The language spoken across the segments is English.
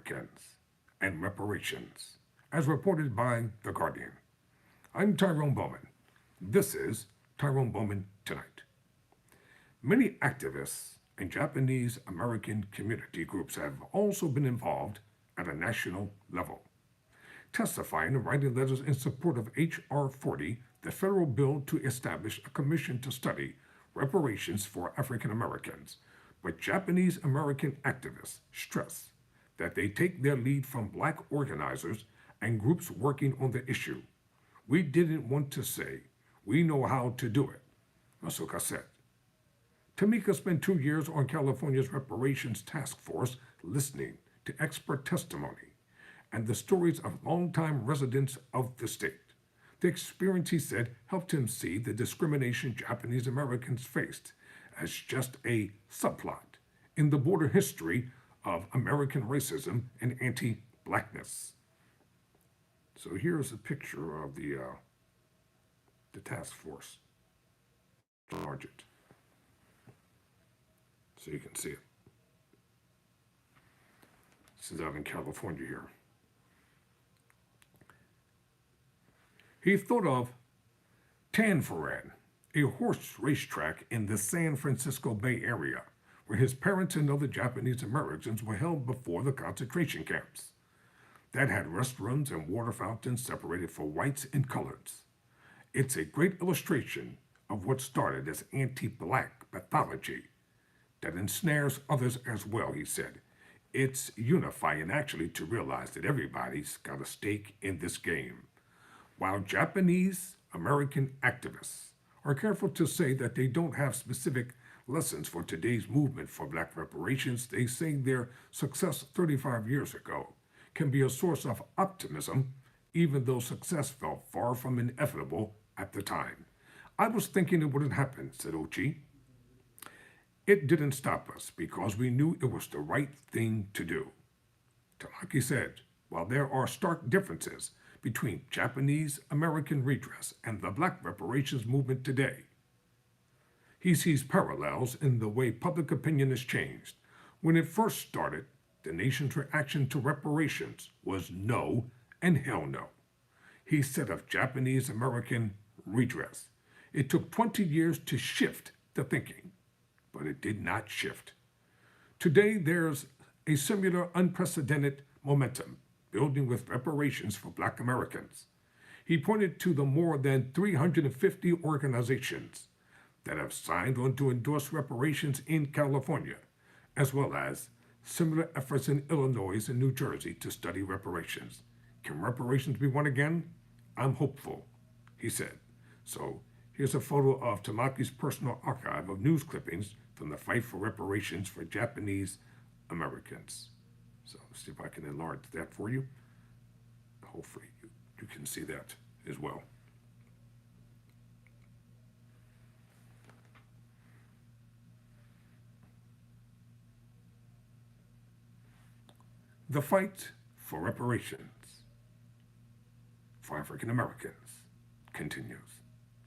Americans and Reparations, as reported by The Guardian. I'm Tyrone Bowman. This is Tyrone Bowman Tonight. Many activists and Japanese American community groups have also been involved at a national level, testifying and writing letters in support of H.R. 40, the federal bill to establish a commission to study reparations for African Americans. But Japanese American activists stress that they take their lead from black organizers and groups working on the issue. We didn't want to say, we know how to do it, Masuka said. Tamika spent 2 years on California's Reparations Task Force listening to expert testimony and the stories of longtime residents of the state. The experience, he said, helped him see the discrimination Japanese Americans faced as just a subplot in the border history of American racism and anti-blackness. So here's a picture of the task force. Enlarge it so you can see it. This is out in California here. He thought of Tanforan, a horse racetrack in the San Francisco Bay Area, where his parents and other Japanese Americans were held before the concentration camps. That had restrooms and water fountains separated for whites and coloreds. It's a great illustration of what started as anti-black pathology that ensnares others as well, he said. It's unifying actually to realize that everybody's got a stake in this game. While Japanese American activists are careful to say that they don't have specific lessons for today's movement for black reparations, they say their success 35 years ago can be a source of optimism, even though success felt far from inevitable at the time. I was thinking it wouldn't happen, said Ochi. It didn't stop us because we knew it was the right thing to do. Tamaki said, while there are stark differences between Japanese American redress and the black reparations movement today, he sees parallels in the way public opinion has changed. When it first started, the nation's reaction to reparations was no and hell no. He said of Japanese American redress, it took 20 years to shift the thinking, but it did not shift. Today, there's a similar unprecedented momentum building with reparations for black Americans. He pointed to the more than 350 organizations that have signed on to endorse reparations in California, as well as similar efforts in Illinois and New Jersey to study reparations. Can reparations be won again? I'm hopeful, he said. So here's a photo of Tamaki's personal archive of news clippings from the fight for reparations for Japanese Americans. So let's see if I can enlarge that for you. Hopefully you can see that as well. The fight for reparations for African Americans continues.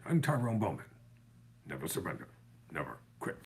I'm Tyrone Bowman. Never surrender. Never.